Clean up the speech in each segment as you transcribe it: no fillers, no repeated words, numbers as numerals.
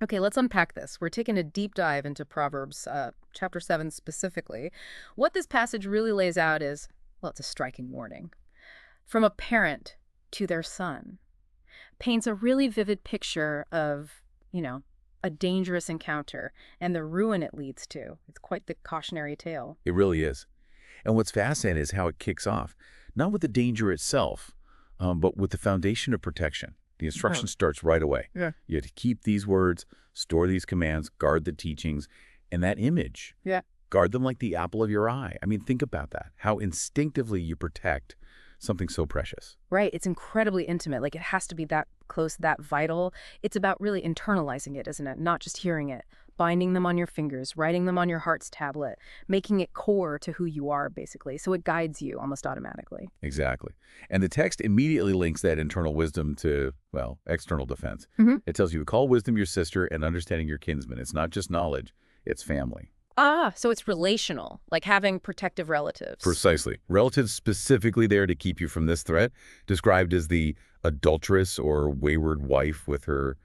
Okay, let's unpack this. We're taking a deep dive into Proverbs, chapter 7 specifically. What this passage really lays out is, well, it's a striking warning. From a parent to their son, paints a really vivid picture of, you know, a dangerous encounter and the ruin it leads to. It's quite the cautionary tale. It really is. And what's fascinating is how it kicks off, not with the danger itself, but with the foundation of protection. The instruction starts right away. Yeah. You have to keep these words, store these commands, guard the teachings, and that image. Yeah. Guard them like the apple of your eye. I mean, think about that, how instinctively you protect something so precious. Right. It's incredibly intimate. Like, it has to be that close, that vital. It's about really internalizing it, isn't it? Not just hearing it. Binding them on your fingers, writing them on your heart's tablet, making it core to who you are, basically. So it guides you almost automatically. Exactly. And the text immediately links that internal wisdom to, well, external defense. It tells you to call wisdom your sister and understanding your kinsman. It's not just knowledge, it's family. Ah, so it's relational, like having protective relatives. Precisely. Relatives specifically there to keep you from this threat, described as the adulterous or wayward wife with her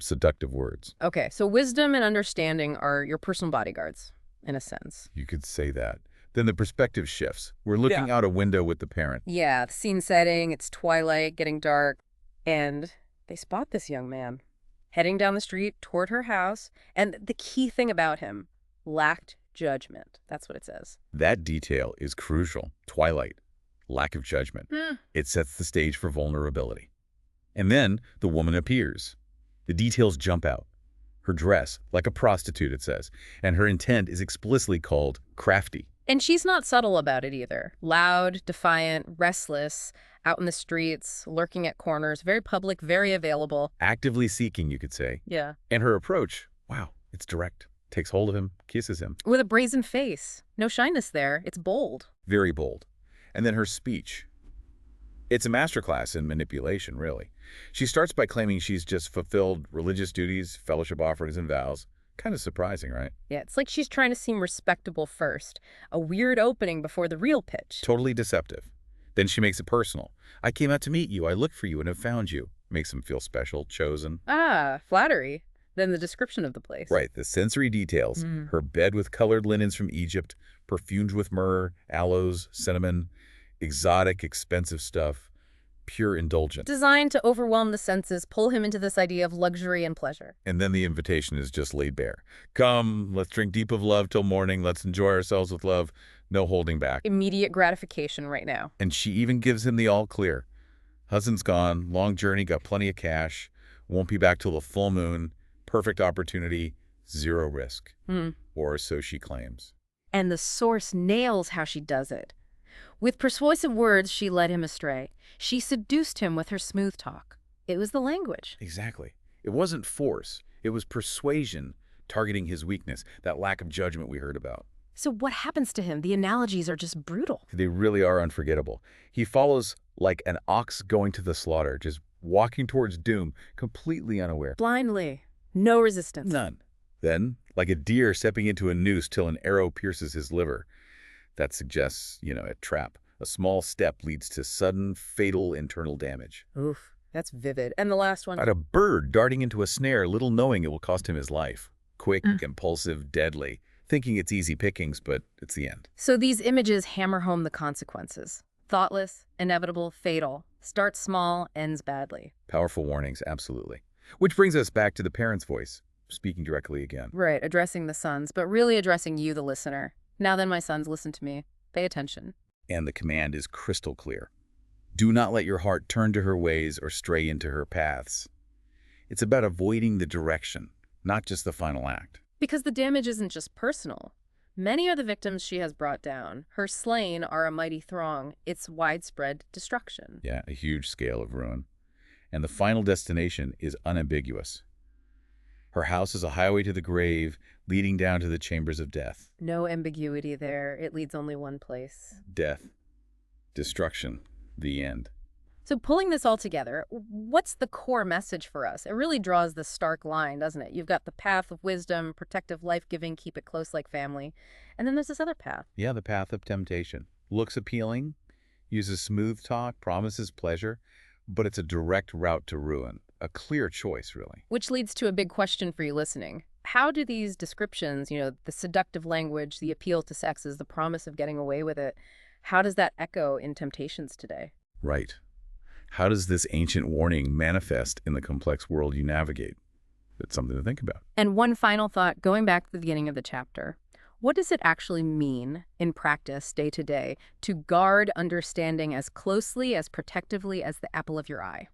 seductive words. Okay, so wisdom and understanding are your personal bodyguards, in a sense. You could say that. Then the perspective shifts. We're looking out a window with the parent. Yeah, the scene setting, it's twilight, getting dark, and they spot this young man heading down the street toward her house, and the key thing about him, lacked judgment. That's what it says. That detail is crucial. Twilight. Lack of judgment. It sets the stage for vulnerability. And then the woman appears. The details jump out. Her dress, like a prostitute, it says, and her intent is explicitly called crafty. And she's not subtle about it either. Loud, defiant, restless, out in the streets, lurking at corners, very public, very available. Actively seeking, you could say. Yeah. And her approach, wow, it's direct. Takes hold of him, kisses him. With a brazen face. No shyness there. It's bold. Very bold. And then her speech. It's a masterclass in manipulation, really. She starts by claiming she's just fulfilled religious duties, fellowship offerings, and vows. Kind of surprising, right? Yeah, it's like she's trying to seem respectable first. A weird opening before the real pitch. Totally deceptive. Then she makes it personal. I came out to meet you. I looked for you and have found you. Makes him feel special, chosen. Ah, flattery. Then the description of the place. Right, the sensory details. Her bed with colored linens from Egypt, perfumed with myrrh, aloes, cinnamon, exotic, expensive stuff, pure indulgence. Designed to overwhelm the senses, pull him into this idea of luxury and pleasure. And then the invitation is just laid bare. Come, let's drink deep of love till morning. Let's enjoy ourselves with love. No holding back. Immediate gratification right now. And she even gives him the all clear. Husband's gone, long journey, got plenty of cash, won't be back till the full moon, perfect opportunity, zero risk. Or so she claims. And the source nails how she does it. With persuasive words, she led him astray. She seduced him with her smooth talk. It was the language. Exactly. It wasn't force. It was persuasion, targeting his weakness, that lack of judgment we heard about. So what happens to him? The analogies are just brutal. They really are unforgettable. He follows like an ox going to the slaughter, just walking towards doom, completely unaware. Blindly. No resistance. None. Then, like a deer stepping into a noose till an arrow pierces his liver. That suggests, a trap. A small step leads to sudden, fatal internal damage. Oof, that's vivid. And the last one? At a bird darting into a snare, little knowing it will cost him his life. Quick, impulsive, deadly. Thinking it's easy pickings, but it's the end. So these images hammer home the consequences. Thoughtless, inevitable, fatal. Starts small, ends badly. Powerful warnings, absolutely. Which brings us back to the parent's voice, speaking directly again. Right, addressing the sons, but really addressing you, the listener. Now then, my sons, listen to me. Pay attention. And the command is crystal clear. Do not let your heart turn to her ways or stray into her paths. It's about avoiding the direction, not just the final act. Because the damage isn't just personal. Many are the victims she has brought down. Her slain are a mighty throng. It's widespread destruction. Yeah, a huge scale of ruin. And the final destination is unambiguous. Her house is a highway to the grave, leading down to the chambers of death. No ambiguity there. It leads only one place. Death. Destruction. The end. So pulling this all together, what's the core message for us? It really draws the stark line, doesn't it? You've got the path of wisdom, protective life-giving, keep it close like family. And then there's this other path. Yeah, the path of temptation. Looks appealing, uses smooth talk, promises pleasure, but it's a direct route to ruin. a clear choice, really. Which leads to a big question for you listening. How do these descriptions, the seductive language, the appeal to sex is the promise of getting away with it, how does that echo in temptations today? Right. How does this ancient warning manifest in the complex world you navigate? It's something to think about. And one final thought, going back to the beginning of the chapter. What does it actually mean in practice, day to day, to guard understanding as closely, as protectively as the apple of your eye?